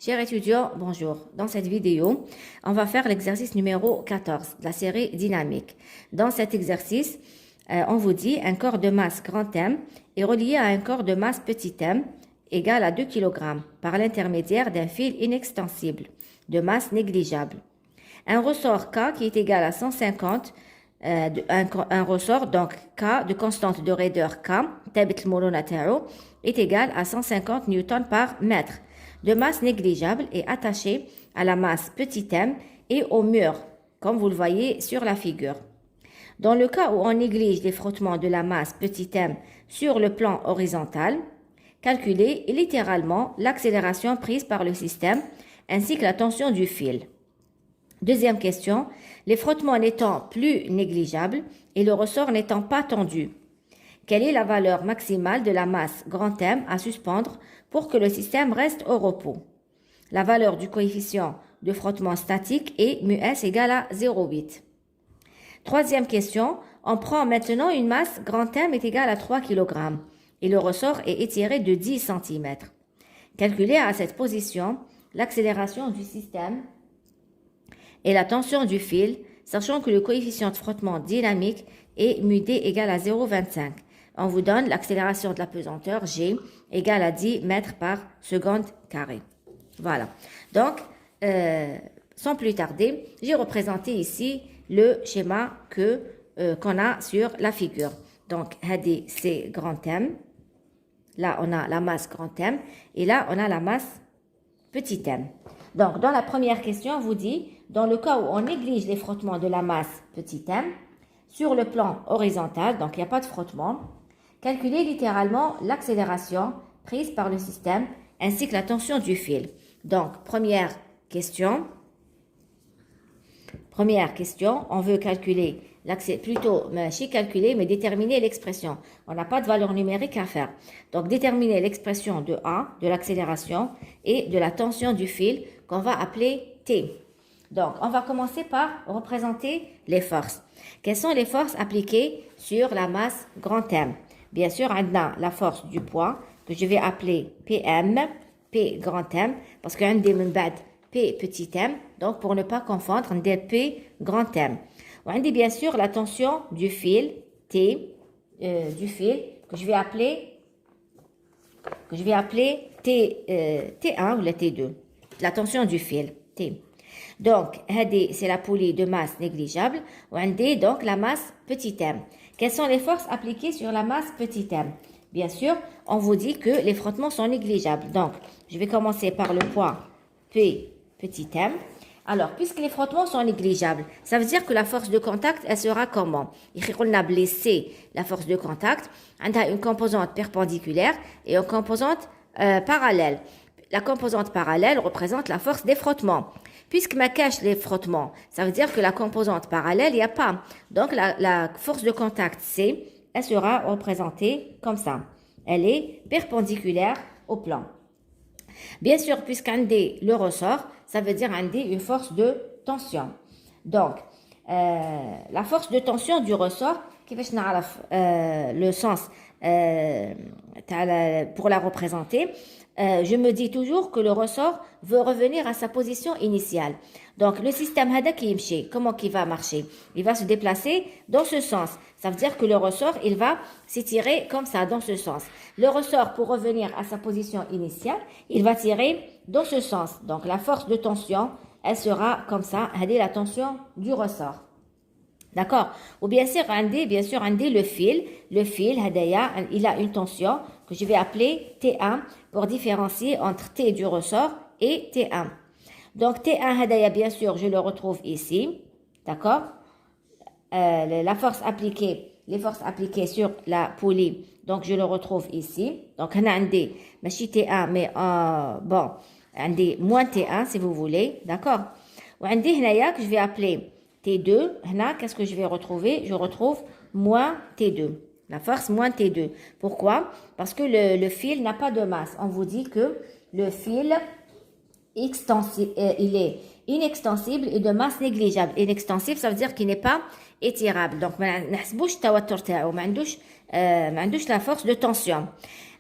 Chers étudiants, bonjour. Dans cette vidéo, on va faire l'exercice numéro 14 de la série dynamique. Dans cet exercice, on vous dit un corps de masse grand M est relié à un corps de masse petit m égal à 2 kg par l'intermédiaire d'un fil inextensible de masse négligeable. Un ressort K qui est égal à 150, un ressort donc K de constante de raideur K, est égal à 150 newtons par mètre de masse négligeable et attaché à la masse petit m et au mur, comme vous le voyez sur la figure. Dans le cas où on néglige les frottements de la masse petit m sur le plan horizontal, calculez littéralement l'accélération prise par le système ainsi que la tension du fil. Deuxième question, les frottements n'étant plus négligeables et le ressort n'étant pas tendu, quelle est la valeur maximale de la masse grand M à suspendre pour que le système reste au repos? La valeur du coefficient de frottement statique est μs égale à 0,8. Troisième question, on prend maintenant une masse grand M est égale à 3 kg et le ressort est étiré de 10 cm. Calculez à cette position l'accélération du système et la tension du fil, sachant que le coefficient de frottement dynamique est μd égale à 0,25. On vous donne l'accélération de la pesanteur G égale à 10 mètres par seconde carré. Voilà. Donc, sans plus tarder, j'ai représenté ici le schéma qu'on a sur la figure. Donc, c'est grand M. Là, on a la masse grand M. Et là, on a la masse petit m. Donc, dans la première question, on vous dit, dans le cas où on néglige les frottements de la masse petit m, sur le plan horizontal, donc il n'y a pas de frottement, calculez littéralement l'accélération prise par le système ainsi que la tension du fil. Donc, première question, on veut calculer, mais déterminer l'expression. On n'a pas de valeur numérique à faire. Donc, déterminer l'expression de A, de l'accélération et de la tension du fil qu'on va appeler T. Donc, on va commencer par représenter les forces. Quelles sont les forces appliquées sur la masse grand M? Bien sûr, on a la force du poids que je vais appeler PM, P grand M, parce qu'on a P petit m, donc pour ne pas confondre, on a P grand M. On a bien sûr la tension du fil, T, que je vais appeler T1 ou la T2. La tension du fil, T. Donc, c'est la poulie de masse négligeable. On a donc la masse petit m. Quelles sont les forces appliquées sur la masse petit m? Bien sûr, on vous dit que les frottements sont négligeables. Donc, je vais commencer par le poids P petit m. Alors, puisque les frottements sont négligeables, ça veut dire que la force de contact, elle sera comment? On a blessé la force de contact. On a une composante perpendiculaire et une composante parallèle. La composante parallèle représente la force des frottements. Puisque ma cache les frottements, ça veut dire que la composante parallèle, il n'y a pas. Donc, la force de contact C, elle sera représentée comme ça. Elle est perpendiculaire au plan. Bien sûr, puisqu'un D le ressort, ça veut dire un D une force de tension. Donc, la force de tension du ressort, qui va le sens pour la représenter, je me dis toujours que le ressort veut revenir à sa position initiale. Donc, le système Hada qui yimchi, comment il va marcher? Il va se déplacer dans ce sens. Ça veut dire que le ressort, il va s'étirer comme ça, dans ce sens. Le ressort, pour revenir à sa position initiale, il va tirer dans ce sens. Donc, la force de tension, elle sera comme ça. Hada la tension du ressort. D'accord? Ou bien sûr, le fil, hadaya, il a une tension que je vais appeler T1 pour différencier entre T du ressort et T1. Donc, T1 hadaya, bien sûr, je le retrouve ici. D'accord? Les forces appliquées sur la poulie, donc je le retrouve ici. Donc, on a un D, mais T1, mais bon, un D moins T1 si vous voulez. D'accord? Ou un D, que je vais appeler T2, qu'est-ce que je vais retrouver? Je retrouve moins T2. La force moins T2. Pourquoi? Parce que le fil n'a pas de masse. On vous dit que le fil, il est inextensible et de masse négligeable. Inextensible, ça veut dire qu'il n'est pas étirable. Donc, ما نحسبوش التوتر تاعو, ما عندوش la force de tension.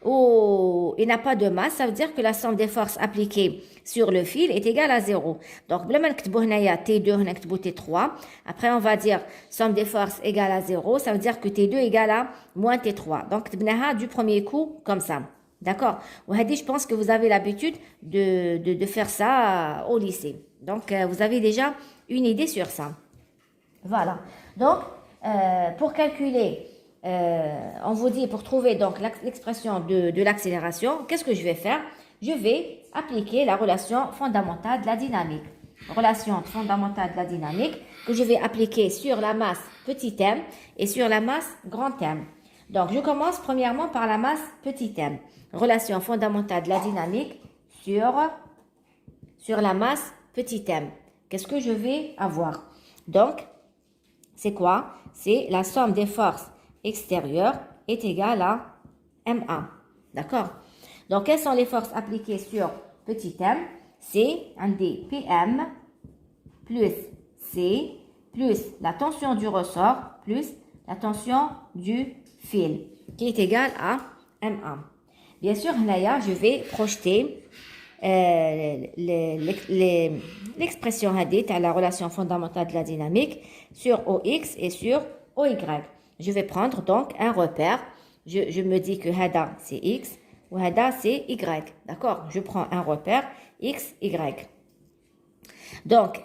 ou il n'a pas de masse, ça veut dire que la somme des forces appliquées sur le fil est égale à 0. Donc, بلا ما نكتبو هنايا T2 هنا نكتبو T3. Après, on va dire somme des forces égale à 0. Ça veut dire que T2 égale à moins T3. Donc, كتبناها du premier coup comme ça. D'accord? وهذه, je pense que vous avez l'habitude de faire ça au lycée. Donc, vous avez déjà une idée sur ça. Voilà. Donc, pour calculer, on vous dit, pour trouver donc l'expression de l'accélération, qu'est-ce que je vais faire? Je vais appliquer la relation fondamentale de la dynamique. Relation fondamentale de la dynamique que je vais appliquer sur la masse petit m et sur la masse grand M. Donc, je commence premièrement par la masse petit m. Relation fondamentale de la dynamique sur la masse petit m. Qu'est-ce que je vais avoir? Donc, c'est quoi? C'est la somme des forces extérieures est égale à MA. D'accord? Donc, quelles sont les forces appliquées sur petit m? C'est un D PM plus C plus la tension du ressort plus la tension du fil qui est égale à MA. Bien sûr, là, je vais projeter l'expression hadith à la relation fondamentale de la dynamique sur OX et sur OY. Je vais prendre donc un repère. Je me dis que Hada c'est X ou Hada c'est Y. D'accord? Je prends un repère X, Y. Donc,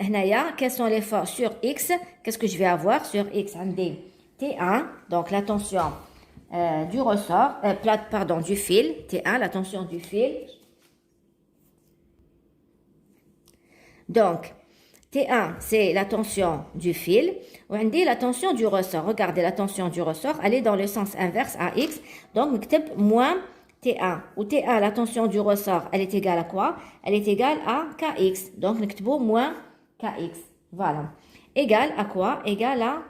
quelles sont les forces sur X? Qu'est-ce que je vais avoir sur X? Un D T1, donc la tension du ressort, du fil, T1, la tension du fil. Donc, T1, c'est la tension du fil. On dit la tension du ressort. Regardez, la tension du ressort, elle est dans le sens inverse à X. Donc, on type moins T1. Ou T1, la tension du ressort, elle est égale à quoi? Elle est égale à KX. Donc, on type moins KX. Voilà. Égale à quoi? Égale à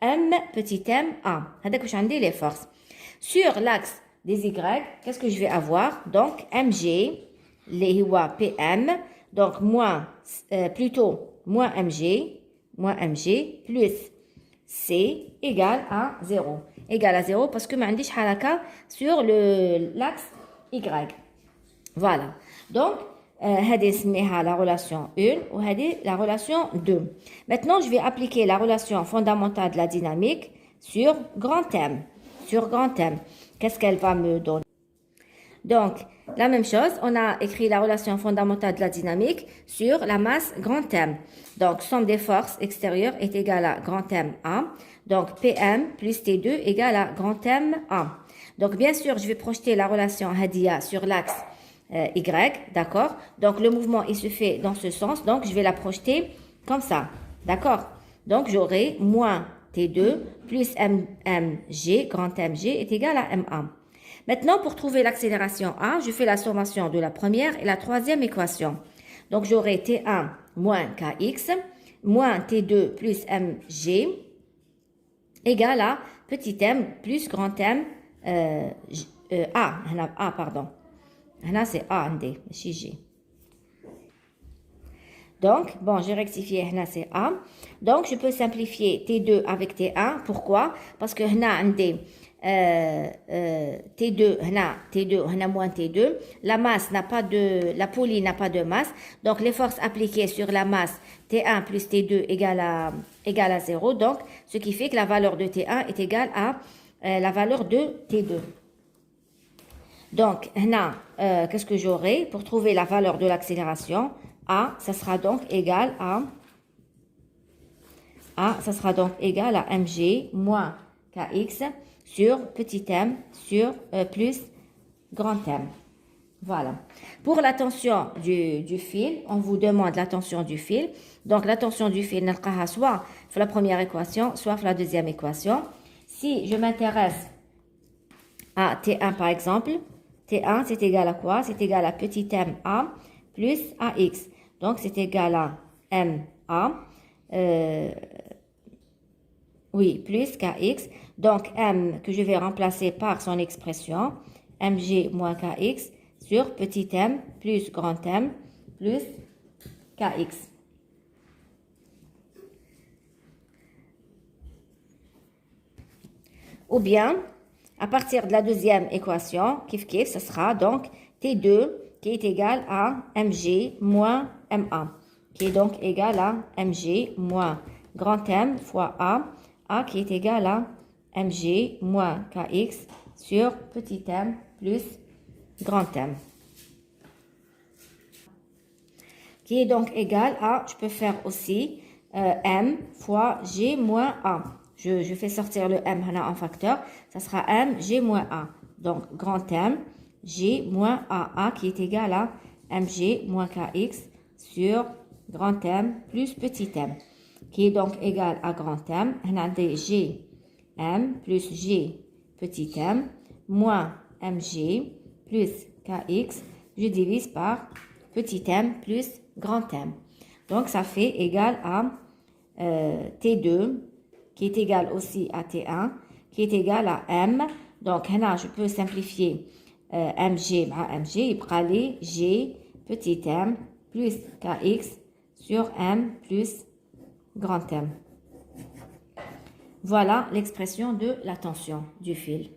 M petit m A. C'est-à-dire que je dis les forces. Sur l'axe des Y, qu'est-ce que je vais avoir? Donc, MG, les PM, donc moins MG plus C égale à 0. Égale à 0 parce que je n'ai pas sur l'axe Y. Voilà. Donc, c'est la relation 1 ou la relation 2. Maintenant, je vais appliquer la relation fondamentale de la dynamique sur grand M. Sur grand M. Qu'est-ce qu'elle va me donner? Donc, la même chose, on a écrit la relation fondamentale de la dynamique sur la masse grand M. Donc, somme des forces extérieures est égale à grand M A. Donc, PM plus T2 égale à grand M A. Donc, bien sûr, je vais projeter la relation Hadia sur l'axe Y, d'accord? Donc, le mouvement, il se fait dans ce sens. Donc, je vais la projeter comme ça, d'accord? Donc, j'aurai moins T2 plus MG, grand MG est égal à MA. Maintenant, pour trouver l'accélération A, je fais la sommation de la première et la troisième équation. Donc, j'aurai T1 moins KX moins T2 plus MG égale à petit m plus grand M A, pardon. Là, c'est A, D, c'est G. Donc, bon, j'ai rectifié, là, c'est A. Donc, je peux simplifier T2 avec T1. Pourquoi? Parce que là, D, T2, T2, moins T2. La masse n'a pas de, la poulie n'a pas de masse. Donc, les forces appliquées sur la masse T1 plus T2 égale à 0. Donc, ce qui fait que la valeur de T1 est égale à la valeur de T2. Donc, là, qu'est-ce que j'aurai pour trouver la valeur de l'accélération? A, ça sera donc égal à mg moins kx sur petit m sur plus grand M. Voilà. Pour la tension du fil, on vous demande la tension du fil. Donc, la tension du fil, soit dans la première équation, soit dans la deuxième équation. Si je m'intéresse à T1 par exemple, T1 c'est égal à quoi? C'est égal à petit m A plus AX. Donc, c'est égal à MA, plus KX. Donc, M que je vais remplacer par son expression, MG moins KX sur petit m plus grand M plus KX. Ou bien, À partir de la deuxième équation, ce sera donc T2 qui est égal à mg moins ma, qui est donc égal à mg moins grand M fois A qui est égal à mg moins kx sur petit m plus grand M, qui est donc égal à, je peux faire aussi m fois g moins a. Je fais sortir le m en facteur, ça sera m g moins a. Donc, grand M, g moins a qui est égal à mg moins kx sur grand M plus petit m, qui est donc égal à grand M. On a des g m plus g petit m moins mg plus kx. Je divise par petit m plus grand M. Donc, ça fait égal à T2, qui est égal aussi à T1, qui est égal à M. Donc, là, je peux simplifier mg par mg, il prend les g petit m plus kx sur m plus grand M. Voilà l'expression de la tension du fil.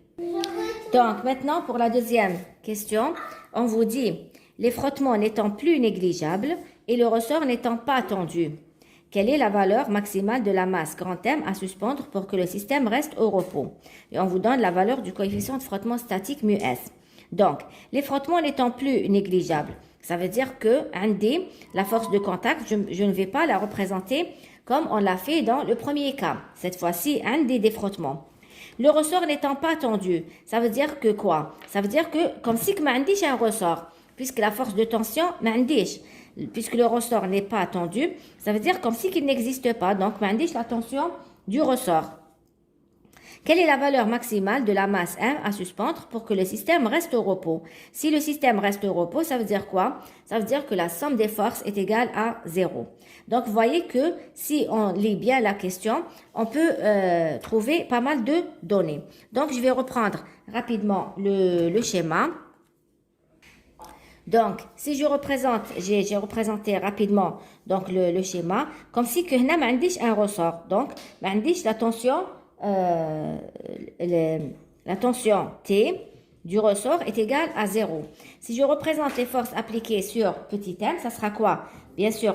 Donc, maintenant, pour la deuxième question, on vous dit, les frottements n'étant plus négligeables et le ressort n'étant pas tendu, quelle est la valeur maximale de la masse grand M à suspendre pour que le système reste au repos? Et on vous donne la valeur du coefficient de frottement statique mu S. Donc, les frottements n'étant plus négligeables, ça veut dire que la force de contact, je ne vais pas la représenter comme on l'a fait dans le premier cas. Cette fois-ci, des frottements. Le ressort n'étant pas tendu, ça veut dire que quoi? Ça veut dire que comme si j'ai un ressort, puisque la force de tension, puisque le ressort n'est pas tendu, ça veut dire comme si qu'il n'existe pas. Donc, la tension du ressort. Quelle est la valeur maximale de la masse M à suspendre pour que le système reste au repos? Si le système reste au repos, ça veut dire quoi? Ça veut dire que la somme des forces est égale à 0. Donc, vous voyez que si on lit bien la question, on peut trouver pas mal de données. Donc, je vais reprendre rapidement le schéma. Donc, si j'ai représenté rapidement donc le schéma, comme si que هنا ما عنديش un ressort. Donc, ما عنديش la tension la tension T du ressort est égale à 0. Si je représente les forces appliquées sur petit m, ça sera quoi? Bien sûr,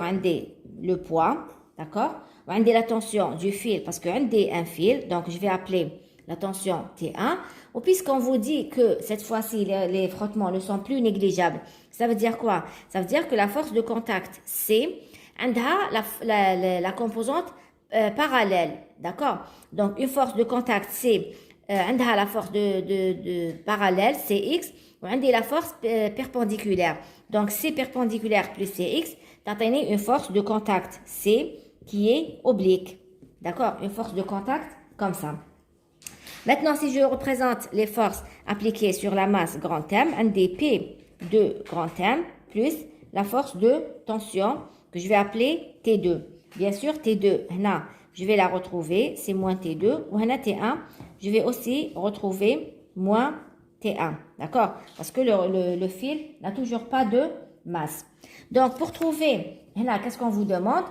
le poids, d'accord? La tension du fil, parce que un fil, donc je vais appeler la tension T1. Ou puisqu'on vous dit que cette fois-ci, les frottements ne sont plus négligeables, ça veut dire quoi? Ça veut dire que la force de contact C, la composante parallèle, d'accord? Donc, une force de contact C, la force de parallèle, CX, ou la force perpendiculaire. Donc, C perpendiculaire plus CX, t'as une force de contact C qui est oblique, d'accord? Une force de contact comme ça. Maintenant, si je représente les forces appliquées sur la masse grand M, un des P de grand M plus la force de tension que je vais appeler T2. Bien sûr, T2, là, je vais la retrouver, c'est moins T2. Ou là, T1, je vais aussi retrouver moins T1. D'accord? Parce que le fil n'a toujours pas de masse. Donc, pour trouver, là, qu'est-ce qu'on vous demande?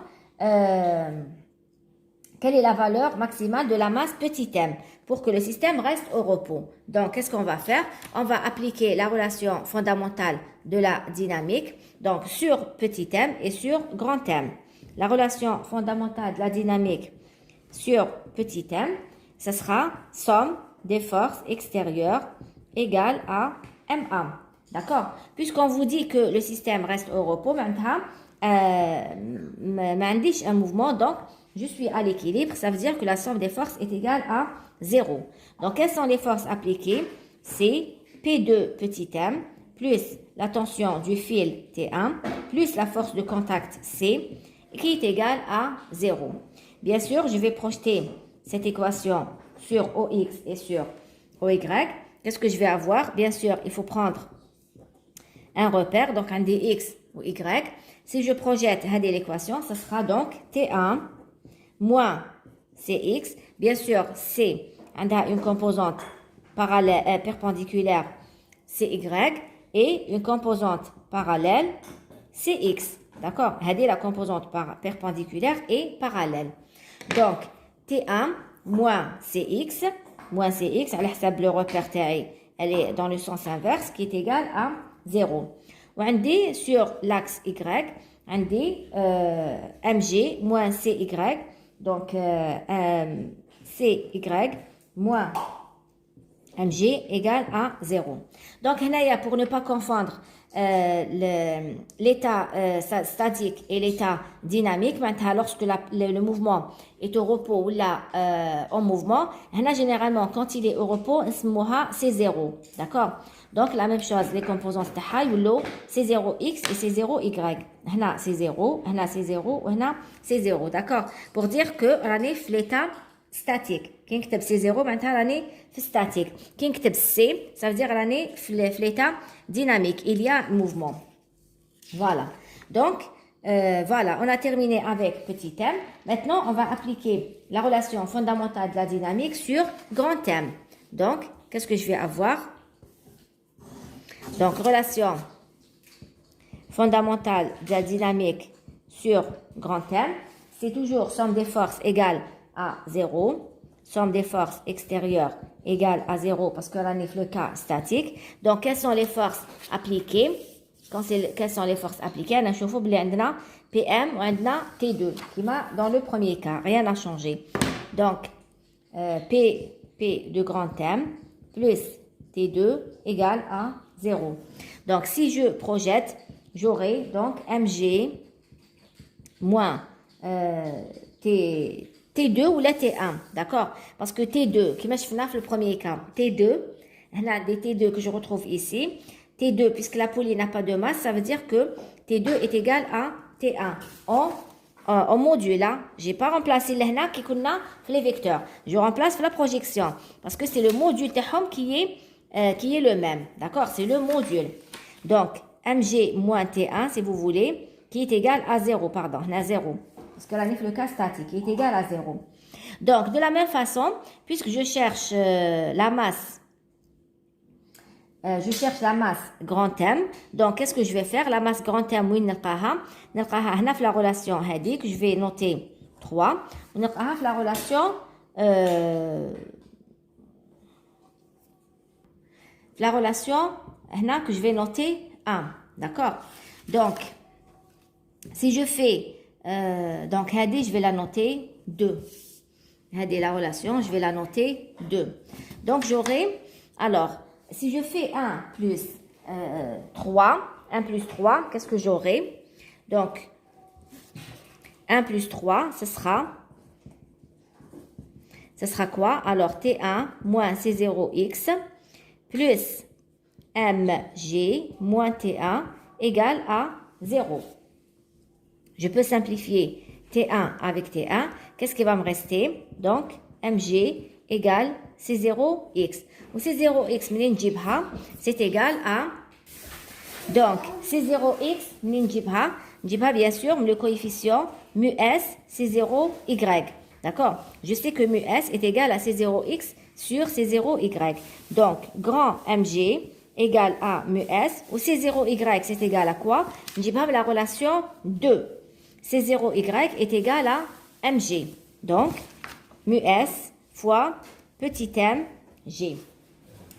Quelle est la valeur maximale de la masse petit m pour que le système reste au repos? Donc, qu'est-ce qu'on va faire? On va appliquer la relation fondamentale de la dynamique, donc sur petit m et sur grand M. La relation fondamentale de la dynamique sur petit m, ce sera somme des forces extérieures égale à MA. D'accord? Puisqu'on vous dit que le système reste au repos, maintenant, un mouvement, donc je suis à l'équilibre, ça veut dire que la somme des forces est égale à 0. Donc, quelles sont les forces appliquées? C'est P2 petit m plus la tension du fil T1 plus la force de contact C qui est égale à 0. Bien sûr, je vais projeter cette équation sur OX et sur OY. Qu'est-ce que je vais avoir? Bien sûr, il faut prendre un repère, donc un dx ou y. Si je projette l'équation, ce sera donc T1 moins Cx. Bien sûr, C a une composante parallèle, perpendiculaire Cy et une composante parallèle Cx. D'accord? La composante perpendiculaire et parallèle. Donc, T1 moins Cx moins cx, على حساب le repère تاعي, elle est dans le sens inverse qui est égal à 0. وعندي sur l'axe y, عندي mg moins cy, donc cy moins mg égale à 0. Donc, pour ne pas confondre l'état statique et l'état dynamique, maintenant, lorsque le mouvement est au repos ou là en mouvement, généralement, quand il est au repos, c'est 0. D'accord? Donc, la même chose, les composantes c'est 0x et c'est 0y. C'est 0, c'est 0, c'est 0. D'accord? Pour dire que on est l'état statique. Qui نكتب c'est 0 maintenant l'année statique. Qui نكتب C, ça veut dire l'année l'état dynamique. Il y a mouvement. Voilà. Donc voilà, on a terminé avec petit m. Maintenant, on va appliquer la relation fondamentale de la dynamique sur grand M. Donc, qu'est-ce que je vais avoir? Donc, relation fondamentale de la dynamique sur grand M, c'est toujours somme des forces égale à 0, somme des forces extérieures égale à 0 parce que là on est le cas statique. Donc quelles sont les forces appliquées? Quelles sont les forces appliquées? On a chauffé PM ou T2 qui m'a dans le premier cas, rien n'a changé. Donc P de grand M plus T2 égale à 0. Donc si je projette, j'aurai donc MG moins T2 ou la T1, d'accord? Parce que T2, qui m'a fait le premier cas, T2, on a des T2 que je retrouve ici. T2, puisque la poulie n'a pas de masse, ça veut dire que T2 est égal à T1. En module, là, j'ai pas remplacé l'hna qui connaît les vecteurs. Je remplace la projection, parce que c'est le module qui est le même, d'accord? C'est le module. Donc, mg moins T1, si vous voulez, qui est égal à 0, pardon, on a 0. Parce que là, le cas statique est égal à 0. Donc, de la même façon, puisque je cherche la masse grand M. Donc, qu'est-ce que je vais faire? La masse grand M, oui, la relation que je vais noter 3. La relation que je vais noter 1. D'accord? Donc, si je fais donc, je vais la noter 2. La relation, je vais la noter 2. Donc, j'aurai, alors, si je fais 1 plus 3, qu'est-ce que j'aurai? Donc, 1 plus 3, ce sera quoi? Alors, T1 moins C0x plus mg moins T1 égale à 0. Je peux simplifier T1 avec T1. Qu'est-ce qui va me rester? Donc, mg égale C0x. Ou C0x, c'est égal à... Donc, C0x, n'jibha bien sûr le coefficient mu s C0y. D'accord? Je sais que mu s est égal à C0x sur C0y. Donc, grand mg égale à mu s. Ou C0y, c'est égal à quoi? N'jibha la relation 2. C0y est égal à mg. Donc, mu s fois petit m g.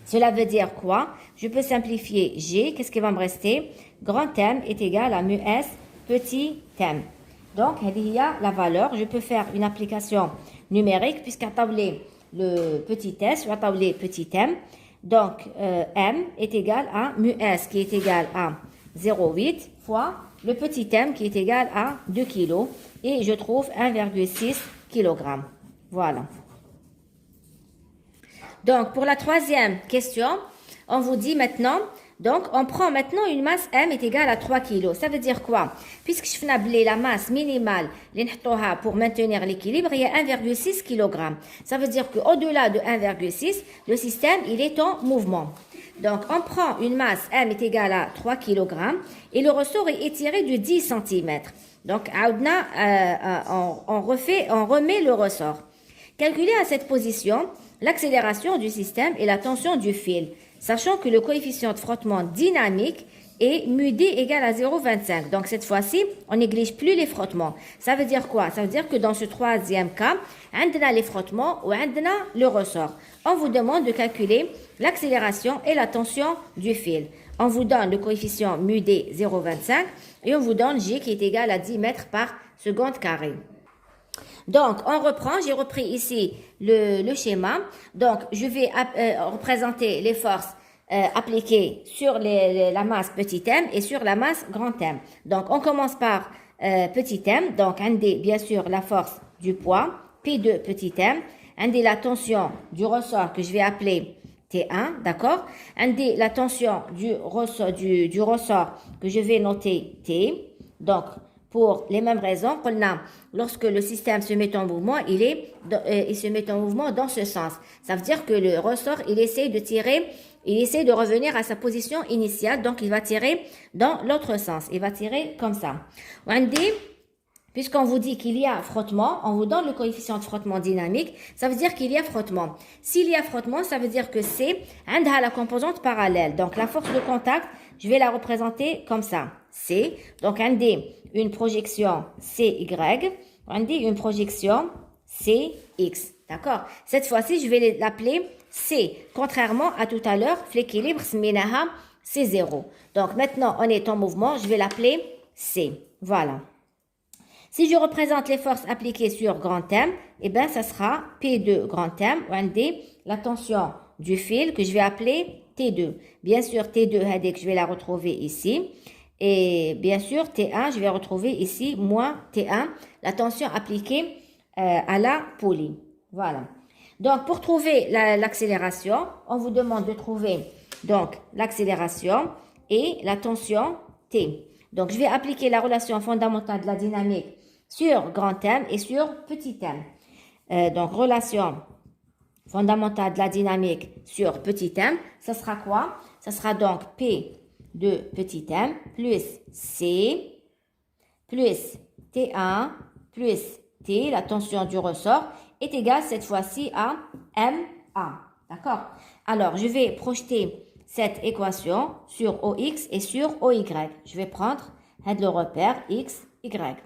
Cela veut dire quoi? Je peux simplifier g. Qu'est-ce qui va me rester? Grand m est égal à mu s petit m. Donc, il y a la valeur. Je peux faire une application numérique puisqu'à tabler le petit s, ou à tabler petit m. Donc, m est égal à mu s qui est égal à 0,8 fois le petit m qui est égal à 2 kg et je trouve 1,6 kg. Voilà. Donc, pour la troisième question, on vous dit maintenant, donc on prend maintenant une masse m est égale à 3 kg. Ça veut dire quoi? Puisque je fais la masse minimale pour maintenir l'équilibre, il y a 1,6 kg. Ça veut dire qu'au-delà de 1,6, le système, il est en mouvement. Donc, on prend une masse m est égale à 3 kg et le ressort est étiré de 10 cm. Donc, on remet le ressort. Calculez à cette position l'accélération du système et la tension du fil, sachant que le coefficient de frottement dynamique et mu d égale à 0,25. Donc, cette fois-ci, on néglige plus les frottements. Ça veut dire quoi? Ça veut dire que dans ce troisième cas, on a les frottements ou on a le ressort. On vous demande de calculer l'accélération et la tension du fil. On vous donne le coefficient mu d 0,25 et on vous donne G qui est égal à 10 mètres par seconde carré. Donc, on reprend, j'ai repris ici le schéma. Donc, je vais représenter les forces appliquées sur la masse petit m et sur la masse grand M. Donc, on commence par petit m. Donc, un D, bien sûr, la force du poids, P2 petit m. Un D, la tension du ressort que je vais appeler T1, d'accord? Un D, la tension du ressort que je vais noter T. Donc, pour les mêmes raisons, lorsque le système se met en mouvement, il se met en mouvement dans ce sens. Ça veut dire que le ressort, il essaie de revenir à sa position initiale, donc il va tirer dans l'autre sens. Il va tirer comme ça. On dit, puisqu'on vous dit qu'il y a frottement, on vous donne le coefficient de frottement dynamique, ça veut dire qu'il y a frottement. S'il y a frottement, ça veut dire que C a la composante parallèle. Donc la force de contact, je vais la représenter comme ça. C, donc un D, une projection CY, on dit une projection CX. D'accord? Cette fois-ci, je vais l'appeler C. Contrairement à tout à l'heure, l'équilibre, c'est 0. Donc maintenant, on est en mouvement, je vais l'appeler C. Voilà. Si je représente les forces appliquées sur grand M, eh bien, ça sera P2 grand M, on dit la tension du fil que je vais appeler T2. Bien sûr, T2, je vais la retrouver ici. Et bien sûr, T1, je vais retrouver ici moins T1, la tension appliquée à la poulie. Voilà. Donc, pour trouver l'accélération, on vous demande de trouver donc l'accélération et la tension T. Donc, je vais appliquer la relation fondamentale de la dynamique sur grand M et sur petit m. Donc, relation fondamentale de la dynamique sur petit m, ça sera quoi? Ça sera donc P de petit m plus C plus T1 plus T, la tension du ressort, est égale cette fois-ci à MA. D'accord? Alors, je vais projeter cette équation sur OX et sur OY. Je vais prendre le repère X, Y.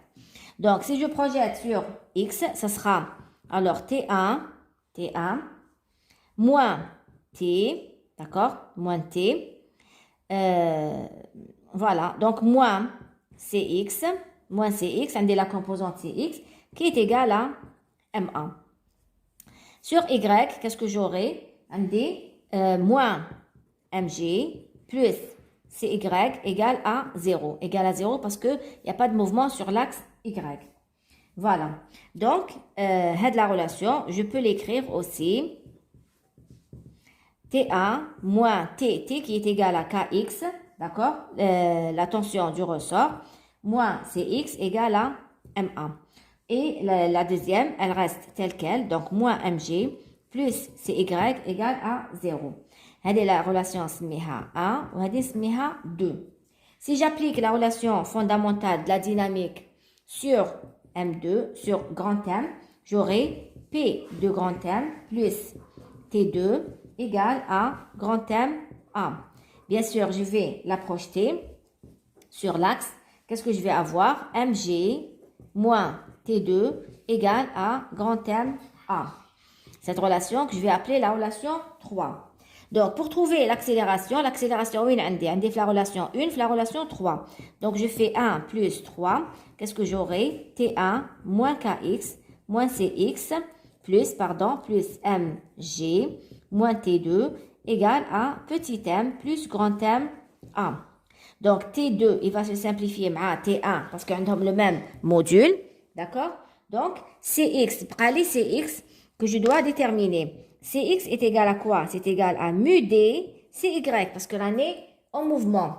Donc, si je projette sur X, ça sera alors T1 moins T, d'accord? Moins T. Voilà, donc moins CX, on dit la composante CX, qui est égale à MA. Sur Y, qu'est-ce que j'aurai? On dit moins MG plus CY égale à 0. Égale à 0 parce qu'il n'y a pas de mouvement sur l'axe Y. Voilà. Donc, la relation, je peux l'écrire aussi. T1 moins T qui est égal à KX, d'accord, la tension du ressort, moins CX égale à MA. Et la deuxième, elle reste telle qu'elle, donc moins MG plus CY égale à 0. C'est la relation SMIHA 1 ou SMIHA 2. Si j'applique la relation fondamentale de la dynamique sur M2, sur grand M, j'aurai P de grand M plus T2 égale à grand M A. Bien sûr, je vais la projeter sur l'axe. Qu'est-ce que je vais avoir? MG moins T2 égale à grand M A. Cette relation que je vais appeler la relation 3. Donc, pour trouver l'accélération, oui, on dit la relation 1, la relation 3. Donc, je fais 1 plus 3. Qu'est-ce que j'aurai? T1 moins KX moins CX plus MG moins T2 égale à petit m plus grand M A. Donc, T2, il va se simplifier à T1 parce qu'on a le même module. D'accord? Donc, CX, CX que je dois déterminer. CX est égal à quoi? C'est égal à mu D, CY, parce que l'on est en mouvement.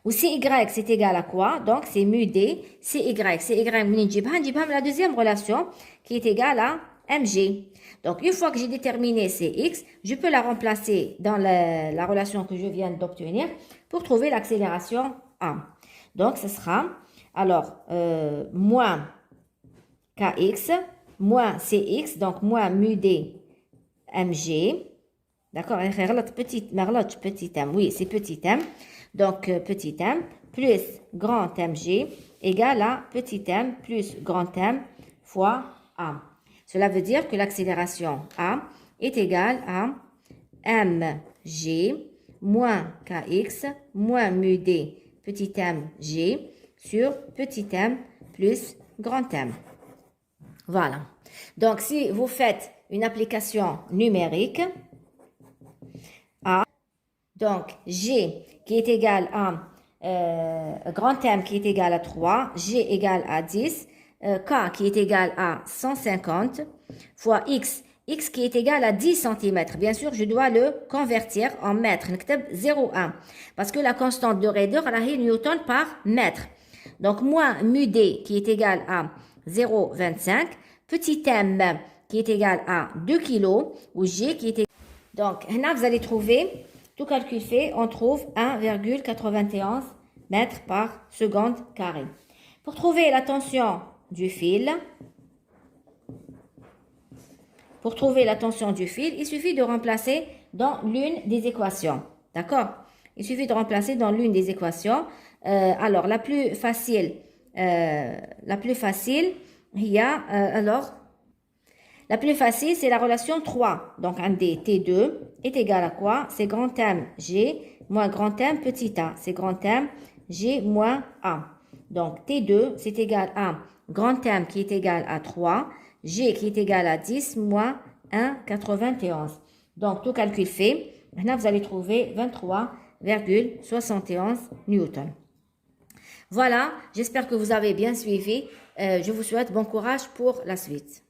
Ou CY, c'est égal à quoi? Donc, c'est mu D, CY. CY, la deuxième relation qui est égale à MG. Donc, une fois que j'ai déterminé CX, je peux la remplacer dans la relation que je viens d'obtenir pour trouver l'accélération A. Donc, ce sera, alors, moins KX, moins CX, donc moins mu D MG, d'accord, petit m, oui, c'est petit m, Donc, petit m plus grand mg égale à petit m plus grand m fois a. Cela veut dire que l'accélération a est égale à mg moins kx moins mu d petit m g sur petit m plus grand M. Voilà. Donc, si vous faites une application numérique, A, donc G qui est égal à grand M qui est égal à 3, G égale à 10, K qui est égal à 150 fois X, X qui est égal à 10 cm. Bien sûr, je dois le convertir en mètres. 0,1 parce que la constante de raideur est newton par mètre. Donc, moins mu d qui est égal à 0,25, petit m qui est égal à 2 kg, ou g qui est égal. Donc, là, vous allez trouver, tout calcul fait, on trouve 1,91 mètres par seconde carré. Pour trouver la tension du fil, il suffit de remplacer dans l'une des équations. D'accord? Il suffit de remplacer dans l'une des équations. Alors, la plus facile, c'est la relation 3. Donc, un D, T2 est égal à quoi? C'est grand M, G, moins grand M, petit a. C'est grand M, G, moins A. Donc, T2, c'est égal à grand M qui est égal à 3, G qui est égal à 10, moins 1,91. Donc, tout calcul fait. Maintenant, vous allez trouver 23,71 newtons. Voilà, j'espère que vous avez bien suivi. Je vous souhaite bon courage pour la suite.